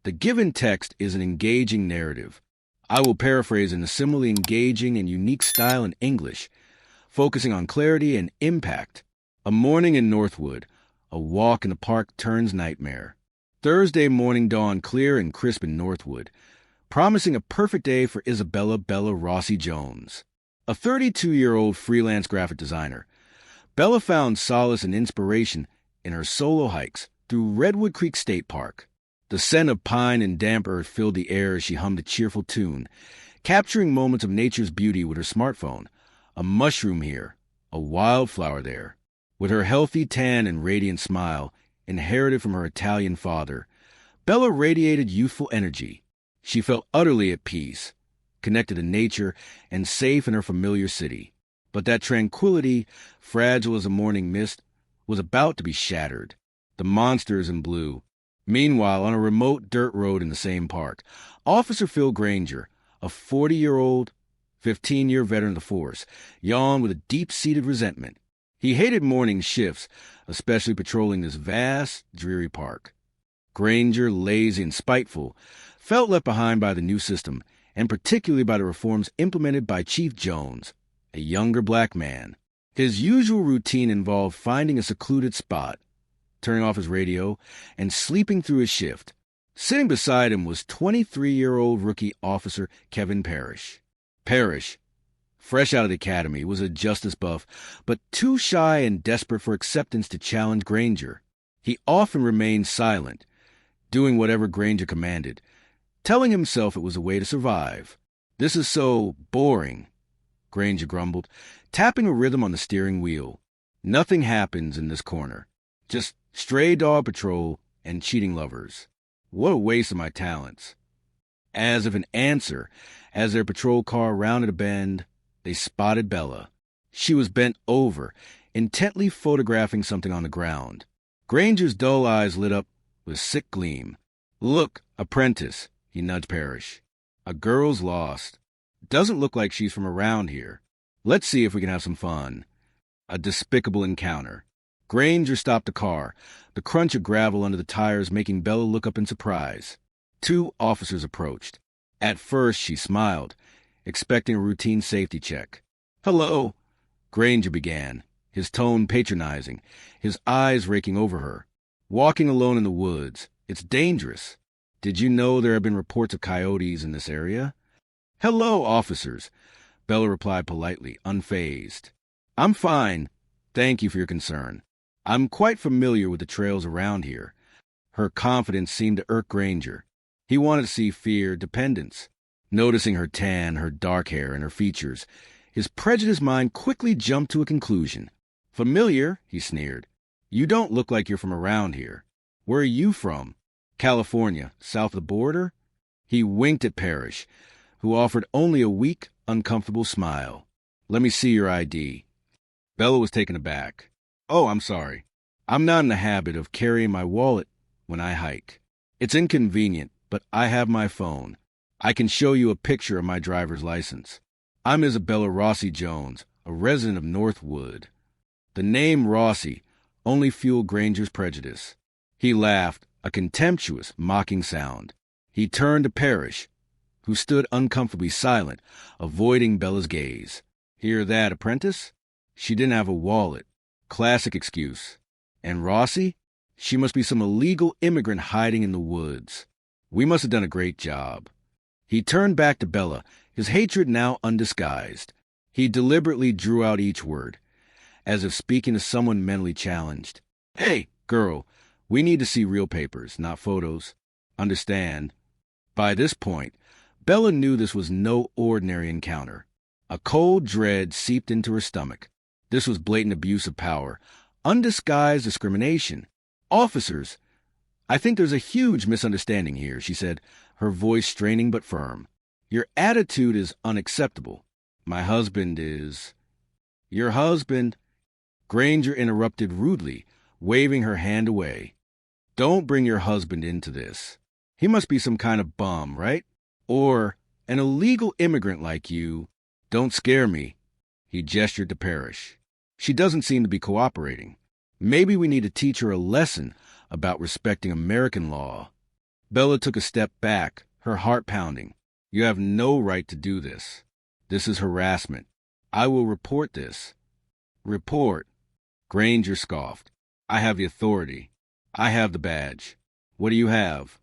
The given text is an engaging narrative. I will paraphrase in a similarly engaging and unique style in English, focusing on clarity and impact. A morning in Northwood. A walk in the park turns nightmare. Thursday morning dawned clear and crisp in Northwood, promising a perfect day for Isabella Bella Rossi Jones. A 32-year-old freelance graphic designer, Bella found solace and inspiration in her solo hikes through Redwood Creek State Park. The scent of pine and damp earth filled the air as she hummed a cheerful tune, capturing moments of nature's beauty with her smartphone. A mushroom here, a wildflower there. With her healthy tan and radiant smile, inherited from her Italian father, Bella radiated youthful energy. She felt utterly at peace, connected to nature, and safe in her familiar city. But that tranquility, fragile as a morning mist, was about to be shattered. The monsters in blue. Meanwhile, on a remote dirt road in the same park, Officer Phil Granger, a 40-year-old, 15-year veteran of the force, yawned with a deep-seated resentment. He hated morning shifts, especially patrolling this vast, dreary park. Granger, lazy and spiteful, felt left behind by the new system, and particularly by the reforms implemented by Chief Jones, a younger black man. His usual routine involved finding a secluded spot, turning off his radio, and sleeping through his shift. Sitting beside him was 23-year-old rookie officer Kevin Parrish. Parrish, fresh out of the academy, was a justice buff, but too shy and desperate for acceptance to challenge Granger. He often remained silent, doing whatever Granger commanded, telling himself it was a way to survive. "This is so boring," Granger grumbled, tapping a rhythm on the steering wheel. "Nothing happens in this corner. Just stray dog patrol and cheating lovers. What a waste of my talents." As if an answer, as their patrol car rounded a bend, they spotted Bella. She was bent over, intently photographing something on the ground. Granger's dull eyes lit up with a sick gleam. "Look, apprentice," he nudged Parrish. "A girl's lost. Doesn't look like she's from around here. Let's see if we can have some fun." A despicable encounter. Granger stopped the car, the crunch of gravel under the tires making Bella look up in surprise. 2 officers approached. At first, she smiled, expecting a routine safety check. "Hello," Granger began, his tone patronizing, his eyes raking over her. "Walking alone in the woods. It's dangerous. Did you know there have been reports of coyotes in this area?" "Hello, officers," Bella replied politely, unfazed. "I'm fine. Thank you for your concern. I'm quite familiar with the trails around here." Her confidence seemed to irk Granger. He wanted to see fear, dependence. Noticing her tan, her dark hair, and her features, his prejudiced mind quickly jumped to a conclusion. "Familiar?" he sneered. "You don't look like you're from around here. Where are you from? California, south of the border?" He winked at Parrish, who offered only a weak, uncomfortable smile. "Let me see your ID." Bella was taken aback. "Oh, I'm sorry. I'm not in the habit of carrying my wallet when I hike. It's inconvenient, but I have my phone. I can show you a picture of my driver's license. I'm Isabella Rossi Jones, a resident of Northwood." The name Rossi only fueled Granger's prejudice. He laughed, a contemptuous, mocking sound. He turned to Parrish, who stood uncomfortably silent, avoiding Bella's gaze. "Hear that, apprentice? She didn't have a wallet. Classic excuse. And Rossi? She must be some illegal immigrant hiding in the woods. We must have done a great job." He turned back to Bella, his hatred now undisguised. He deliberately drew out each word, as if speaking to someone mentally challenged. "Hey, girl, we need to see real papers, not photos. Understand?" By this point, Bella knew this was no ordinary encounter. A cold dread seeped into her stomach. This was blatant abuse of power, undisguised discrimination. "Officers, I think there's a huge misunderstanding here," she said, her voice straining but firm. "Your attitude is unacceptable. My husband is—" "Your husband—" Granger interrupted rudely, waving her hand away. "Don't bring your husband into this. He must be some kind of bum, right? Or an illegal immigrant like you. Don't scare me." He gestured to Parrish. "She doesn't seem to be cooperating. Maybe we need to teach her a lesson about respecting American law." Bella took a step back, her heart pounding. You have no right to do this. This is harassment. I will report this. Report. Granger scoffed. I have the authority. I have the badge. What do you have?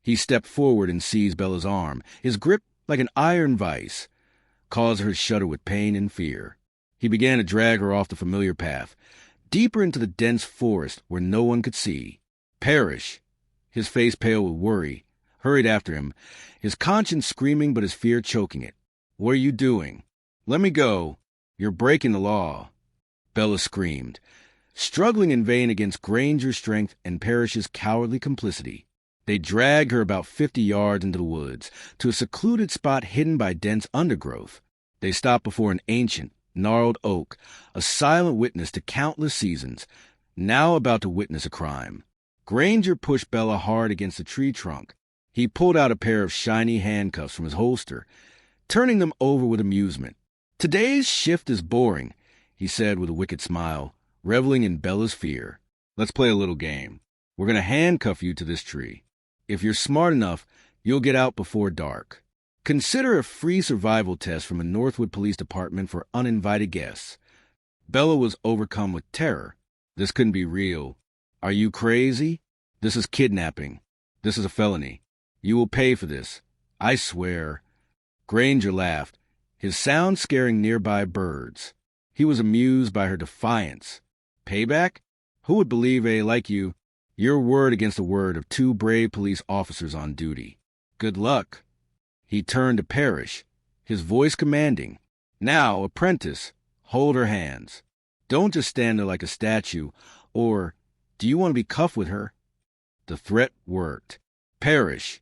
He stepped forward and seized Bella's arm. His grip, like an iron vice, caused her to shudder with pain and fear. He began to drag her off the familiar path, deeper into the dense forest where no one could see. Parrish, his face pale with worry, hurried after him, his conscience screaming but his fear choking it. What are you doing? Let me go. You're breaking the law. Bella screamed, struggling in vain against Granger's strength and Parrish's cowardly complicity. They dragged her about 50 yards into the woods, to a secluded spot hidden by dense undergrowth. They stopped before an ancient, gnarled oak, a silent witness to countless seasons, now about to witness a crime. Granger pushed Bella hard against the tree trunk. He pulled out a pair of shiny handcuffs from his holster, turning them over with amusement. Today's shift is boring, he said with a wicked smile, reveling in Bella's fear. Let's play a little game. We're going to handcuff you to this tree. If you're smart enough, you'll get out before dark. Consider a free survival test from a Northwood Police Department for uninvited guests. Bella was overcome with terror. This couldn't be real. Are you crazy? This is kidnapping. This is a felony. You will pay for this. I swear. Granger laughed, his sound scaring nearby birds. He was amused by her defiance. Payback? Who would believe like you? Your word against the word of two brave police officers on duty. Good luck. He turned to Parrish, his voice commanding. Now, apprentice, hold her hands. Don't just stand there like a statue, or do you want to be cuffed with her? The threat worked. Parrish,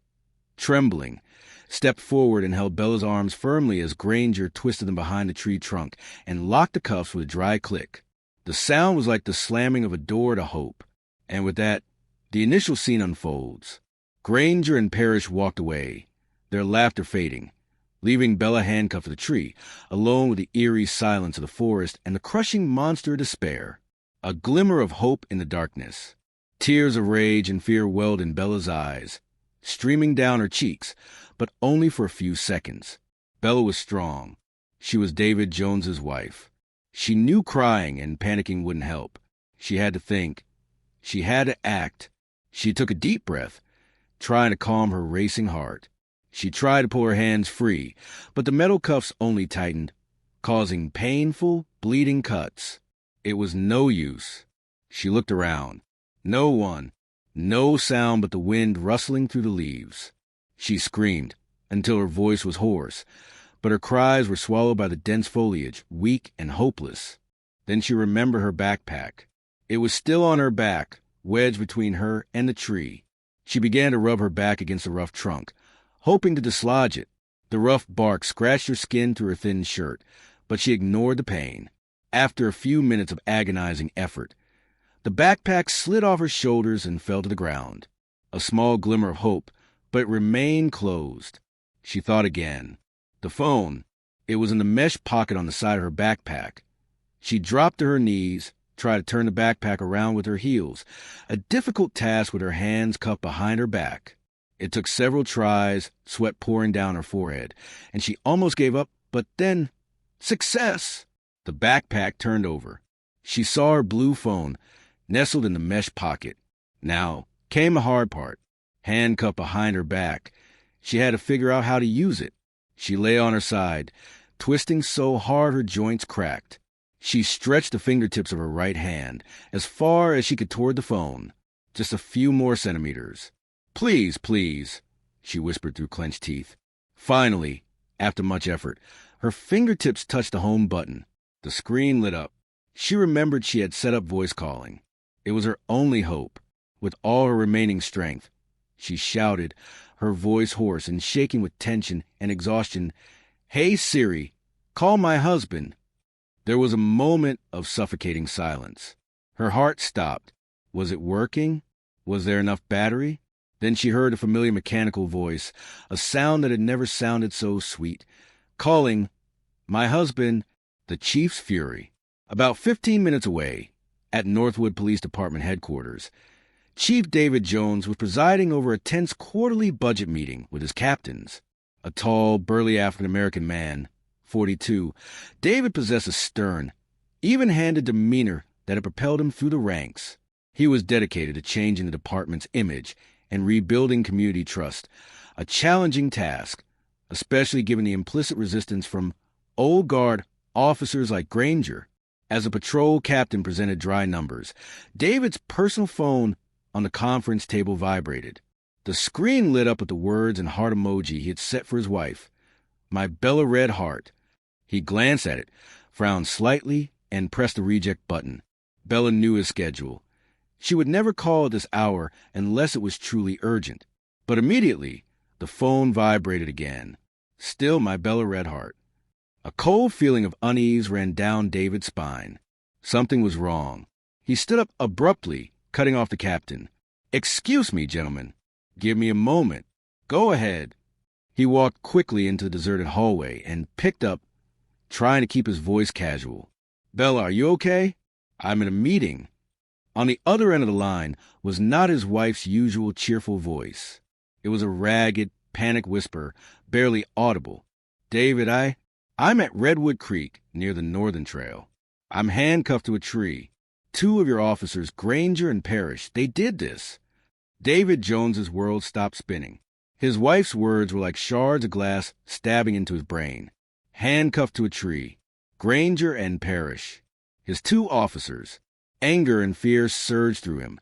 trembling, stepped forward and held Bella's arms firmly as Granger twisted them behind the tree trunk and locked the cuffs with a dry click. The sound was like the slamming of a door to hope. And with that, the initial scene unfolds. Granger and Parrish walked away, their laughter fading, leaving Bella handcuffed to the tree, alone with the eerie silence of the forest and the crushing monster of despair. A glimmer of hope in the darkness. Tears of rage and fear welled in Bella's eyes, streaming down her cheeks, but only for a few seconds. Bella was strong. She was David Jones's wife. She knew crying and panicking wouldn't help. She had to think. She had to act. She took a deep breath, trying to calm her racing heart. She tried to pull her hands free, but the metal cuffs only tightened, causing painful, bleeding cuts. It was no use. She looked around. No one. No sound but the wind rustling through the leaves. She screamed until her voice was hoarse, but her cries were swallowed by the dense foliage, weak and hopeless. Then she remembered her backpack. It was still on her back, wedged between her and the tree. She began to rub her back against the rough trunk, hoping to dislodge it. The rough bark scratched her skin through her thin shirt, but she ignored the pain. After a few minutes of agonizing effort, the backpack slid off her shoulders and fell to the ground. A small glimmer of hope, but it remained closed. She thought again. The phone. It was in the mesh pocket on the side of her backpack. She dropped to her knees, tried to turn the backpack around with her heels, a difficult task with her hands cuffed behind her back. It took several tries, sweat pouring down her forehead, and she almost gave up, but then, success! The backpack turned over. She saw her blue phone, nestled in the mesh pocket. Now came the hard part. Handcuffed behind her back, she had to figure out how to use it. She lay on her side, twisting so hard her joints cracked. She stretched the fingertips of her right hand as far as she could toward the phone, just a few more centimeters. Please, please, she whispered through clenched teeth. Finally, after much effort, her fingertips touched the home button. The screen lit up. She remembered she had set up voice calling. It was her only hope. With all her remaining strength, she shouted, her voice hoarse and shaking with tension and exhaustion, "Hey, Siri, call my husband." There was a moment of suffocating silence. Her heart stopped. Was it working? Was there enough battery? Then she heard a familiar mechanical voice, a sound that had never sounded so sweet, calling, "My husband," the chief's fury. About 15 minutes away, at Northwood Police Department headquarters, Chief David Jones was presiding over a tense quarterly budget meeting with his captains. A tall, burly African-American man, 42, David possessed a stern, even-handed demeanor that had propelled him through the ranks. He was dedicated to changing the department's image and rebuilding community trust, a challenging task, especially given the implicit resistance from old guard officers like Granger. As the patrol captain presented dry numbers, David's personal phone on the conference table vibrated. The screen lit up with the words and heart emoji he had set for his wife. My Bella Red Heart. He glanced at it, frowned slightly, and pressed the reject button. Bella knew his schedule. She would never call at this hour unless it was truly urgent. But immediately, the phone vibrated again. Still my Bella Red Heart. A cold feeling of unease ran down David's spine. Something was wrong. He stood up abruptly, cutting off the captain. "Excuse me, gentlemen. Give me a moment. Go ahead." He walked quickly into the deserted hallway and picked up, trying to keep his voice casual. "Bella, are you okay? I'm in a meeting." On the other end of the line was not his wife's usual cheerful voice. It was a ragged, panicked whisper, barely audible. "David, I'm at Redwood Creek, near the Northern Trail. I'm handcuffed to a tree. 2 of your officers, Granger and Parrish, they did this." David Jones's world stopped spinning. His wife's words were like shards of glass stabbing into his brain. Handcuffed to a tree. Granger and Parrish. His 2 officers. Anger and fear surged through him,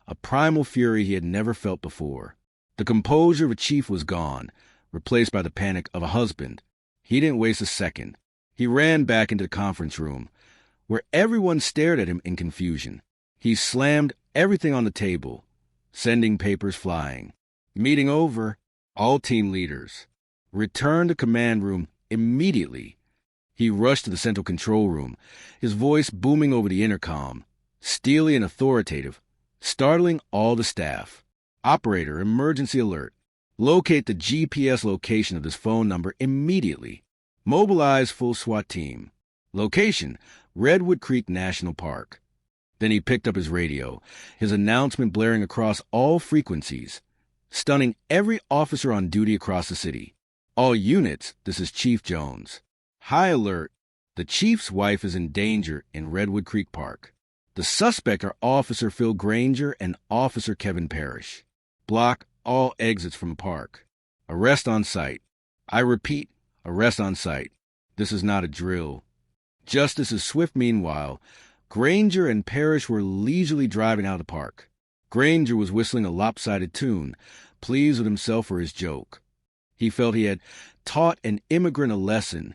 a primal fury he had never felt before. The composure of a chief was gone, replaced by the panic of a husband. He didn't waste a second. He ran back into the conference room, where everyone stared at him in confusion. He slammed everything on the table, sending papers flying. "Meeting over. All team leaders. Return to command room immediately." He rushed to the central control room, his voice booming over the intercom, steely and authoritative, startling all the staff. "Operator, emergency alert. Locate the GPS location of this phone number immediately. Mobilize full SWAT team. Location, Redwood Creek National Park." Then he picked up his radio, his announcement blaring across all frequencies, stunning every officer on duty across the city. "All units, this is Chief Jones. High alert. The chief's wife is in danger in Redwood Creek Park. The suspect are Officer Phil Granger and Officer Kevin Parrish. Block all exits from the park. Arrest on site. I repeat, arrest on site. This is not a drill." Justice is swift. Meanwhile, Granger and Parrish were leisurely driving out of the park. Granger was whistling a lopsided tune, pleased with himself for his joke. He felt he had taught an immigrant a lesson.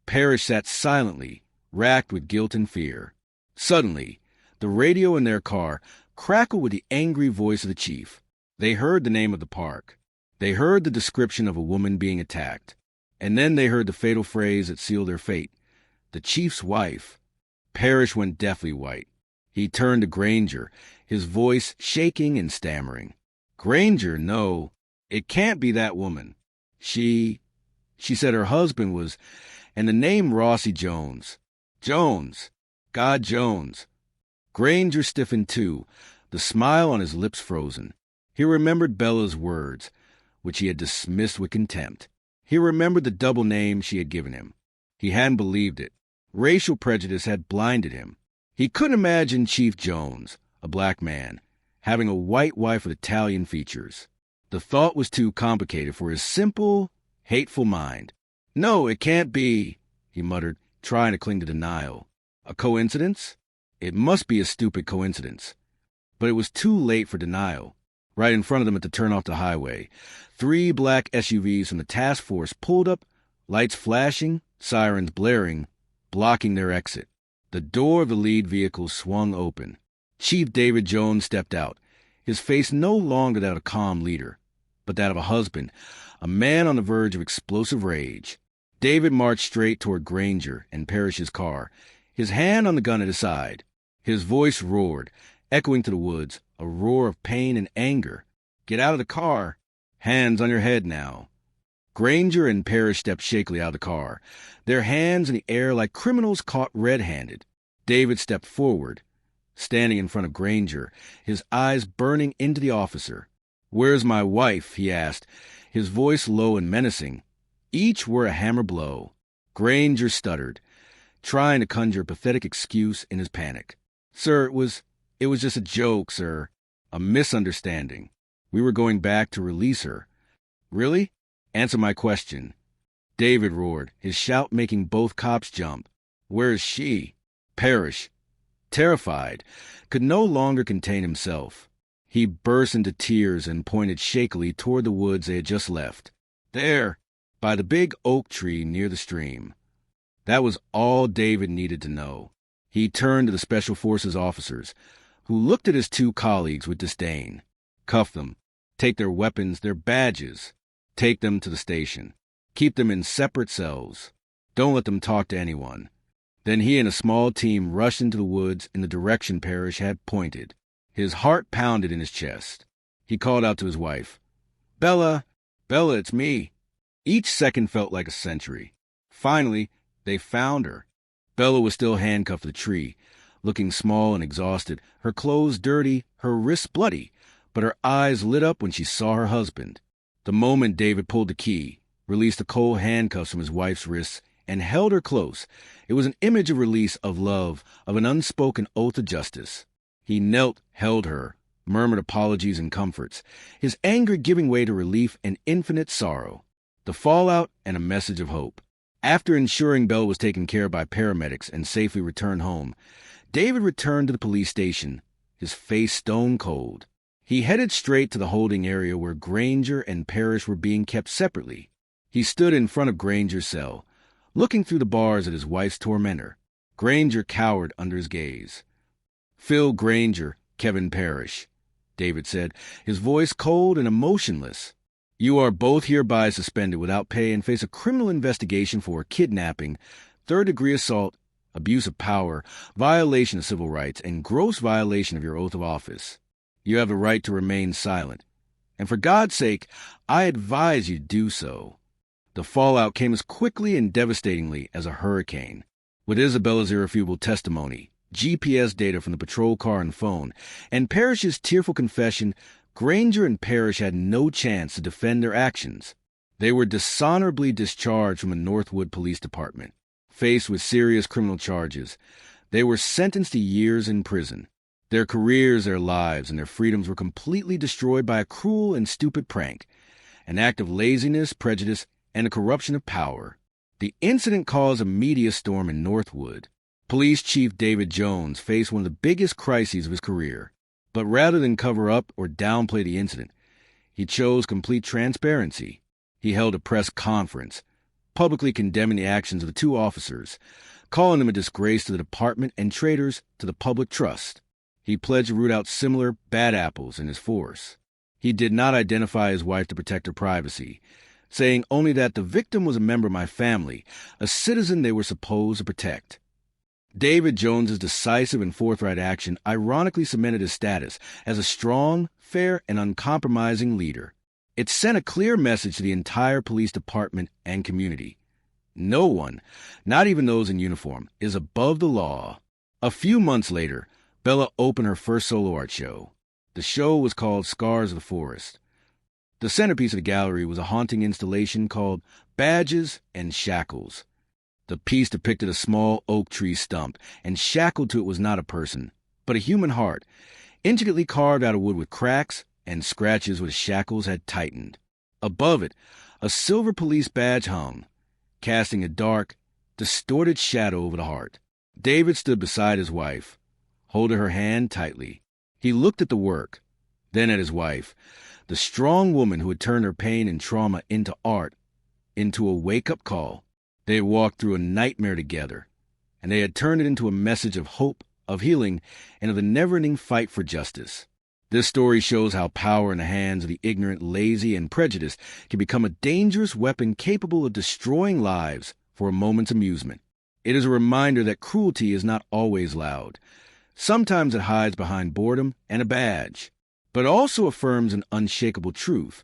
Parrish sat silently, racked with guilt and fear. Suddenly, the radio in their car crackled with the angry voice of the chief. They heard the name of the park. They heard the description of a woman being attacked. And then they heard the fatal phrase that sealed their fate. The chief's wife. Parrish went deathly white. He turned to Granger, his voice shaking and stammering. "Granger, no. It can't be that woman. She said her husband was, and the name Rossie Jones. Jones. God Jones." Granger stiffened too, the smile on his lips frozen. He remembered Bella's words, which he had dismissed with contempt. He remembered the double name she had given him. He hadn't believed it. Racial prejudice had blinded him. He couldn't imagine Chief Jones, a black man, having a white wife with Italian features. The thought was too complicated for his simple, hateful mind. "No, it can't be," he muttered, trying to cling to denial. A coincidence? It must be a stupid coincidence. But it was too late for denial. Right in front of them at the turnoff to highway, 3 black SUVs from the task force pulled up, lights flashing, sirens blaring, blocking their exit. The door of the lead vehicle swung open. Chief David Jones stepped out, his face no longer that of a calm leader, but that of a husband, a man on the verge of explosive rage. David marched straight toward Granger and Parrish's car, his hand on the gun at his side. His voice roared, echoing to the woods, a roar of pain and anger. "Get out of the car. Hands on your head now." Granger and Parrish stepped shakily out of the car, their hands in the air like criminals caught red-handed. David stepped forward, standing in front of Granger, his eyes burning into the officer. "Where's my wife?" he asked, his voice low and menacing. Each were a hammer blow. Granger stuttered, trying to conjure a pathetic excuse in his panic. "Sir, it was just a joke, sir. A misunderstanding. We were going back to release her." "Really? Answer my question." David roared, his shout making both cops jump. "Where is she?" Parrish, terrified, could no longer contain himself. He burst into tears and pointed shakily toward the woods they had just left. "There, by the big oak tree near the stream." That was all David needed to know. He turned to the Special Forces officers, who looked at his two colleagues with disdain. "Cuff them. Take their weapons, their badges. Take them to the station. Keep them in separate cells. Don't let them talk to anyone." Then he and a small team rushed into the woods in the direction Parrish had pointed. His heart pounded in his chest. He called out to his wife, "Bella! Bella, it's me." Each second felt like a century. Finally, they found her. Bella was still handcuffed to the tree, looking small and exhausted, her clothes dirty, her wrists bloody, but her eyes lit up when she saw her husband. The moment David pulled the key, released the cold handcuffs from his wife's wrists, and held her close, it was an image of release, of love, of an unspoken oath of justice. He knelt, held her, murmured apologies and comforts, his anger giving way to relief and infinite sorrow. The fallout and a message of hope. After ensuring Bella was taken care of by paramedics and safely returned home, David returned to the police station, his face stone cold. He headed straight to the holding area where Granger and Parrish were being kept separately. He stood in front of Granger's cell, looking through the bars at his wife's tormentor. Granger cowered under his gaze. "Phil Granger, Kevin Parrish," David said, his voice cold and emotionless. "You are both hereby suspended without pay and face a criminal investigation for kidnapping, third-degree assault, abuse of power, violation of civil rights, and gross violation of your oath of office. You have the right to remain silent. And for God's sake, I advise you to do so." The fallout came as quickly and devastatingly as a hurricane. With Isabella's irrefutable testimony, GPS data from the patrol car and phone, and Parrish's tearful confession, Granger and Parrish had no chance to defend their actions. They were dishonorably discharged from the Northwood Police Department. Faced with serious criminal charges, they were sentenced to years in prison. Their careers, their lives, and their freedoms were completely destroyed by a cruel and stupid prank, an act of laziness, prejudice, and a corruption of power. The incident caused a media storm in Northwood. Police Chief David Jones faced one of the biggest crises of his career. But rather than cover up or downplay the incident, he chose complete transparency. He held a press conference, publicly condemning the actions of the two officers, calling them a disgrace to the department and traitors to the public trust. He pledged to root out similar bad apples in his force. He did not identify his wife to protect her privacy, saying only that the victim was a member of my family, a citizen they were supposed to protect. David Jones's decisive and forthright action ironically cemented his status as a strong, fair, and uncompromising leader. It sent a clear message to the entire police department and community. No one, not even those in uniform, is above the law. A few months later, Bella opened her first solo art show. The show was called Scars of the Forest. The centerpiece of the gallery was a haunting installation called Badges and Shackles. The piece depicted a small oak tree stump, and shackled to it was not a person, but a human heart, intricately carved out of wood with cracks and scratches where the shackles had tightened. Above it, a silver police badge hung, casting a dark, distorted shadow over the heart. David stood beside his wife, holding her hand tightly. He looked at the work, then at his wife, the strong woman who had turned her pain and trauma into art, into a wake-up call. They had walked through a nightmare together, and they had turned it into a message of hope, of healing, and of the never-ending fight for justice. This story shows how power in the hands of the ignorant, lazy, and prejudiced can become a dangerous weapon capable of destroying lives for a moment's amusement. It is a reminder that cruelty is not always loud. Sometimes it hides behind boredom and a badge, but also affirms an unshakable truth.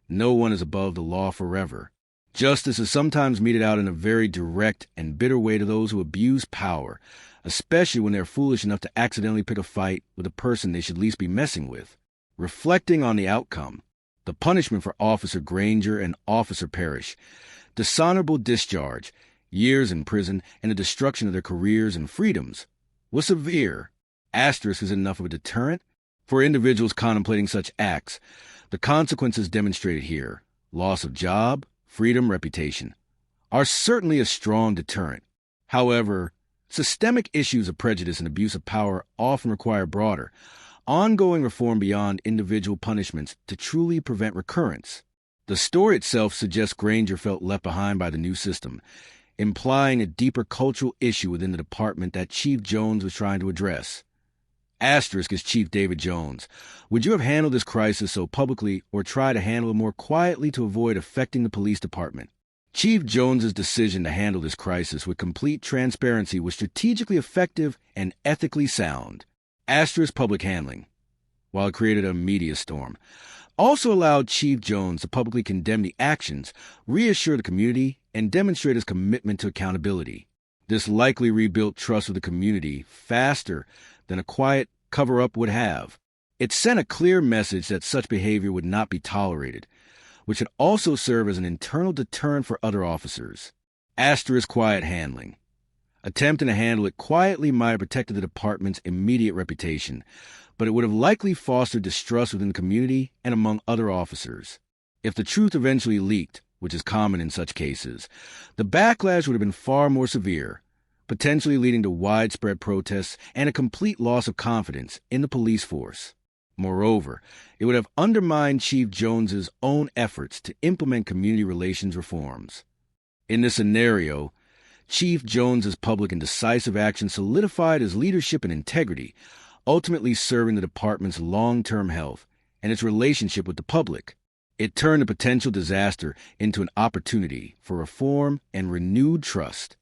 No one is above the law forever. Justice is sometimes meted out in a very direct and bitter way to those who abuse power, especially when they're foolish enough to accidentally pick a fight with a person they should least be messing with. Reflecting on the outcome, the punishment for Officer Granger and Officer Parrish, dishonorable discharge, years in prison, and the destruction of their careers and freedoms, was severe. Asterisk is enough of a deterrent for individuals contemplating such acts. The consequences demonstrated here, loss of job, freedom, reputation, are certainly a strong deterrent. However, systemic issues of prejudice and abuse of power often require broader, ongoing reform beyond individual punishments to truly prevent recurrence. The story itself suggests Granger felt left behind by the new system, implying a deeper cultural issue within the department that Chief Jones was trying to address. Asterisk is Chief David Jones. Would you have handled this crisis so publicly or try to handle it more quietly to avoid affecting the police department? Chief Jones's decision to handle this crisis with complete transparency was strategically effective and ethically sound. Asterisk public handling, while it created a media storm, also allowed Chief Jones to publicly condemn the actions, reassure the community, and demonstrate his commitment to accountability. This likely rebuilt trust with the community faster than a quiet cover-up would have. It sent a clear message that such behavior would not be tolerated, which would also serve as an internal deterrent for other officers. Asterisk quiet handling. Attempting to handle it quietly might have protected the department's immediate reputation, but it would have likely fostered distrust within the community and among other officers. If the truth eventually leaked, which is common in such cases, the backlash would have been far more severe, potentially leading to widespread protests and a complete loss of confidence in the police force. Moreover, it would have undermined Chief Jones's own efforts to implement community relations reforms. In this scenario, Chief Jones's public and decisive action solidified his leadership and integrity, ultimately serving the department's long-term health and its relationship with the public. It turned a potential disaster into an opportunity for reform and renewed trust.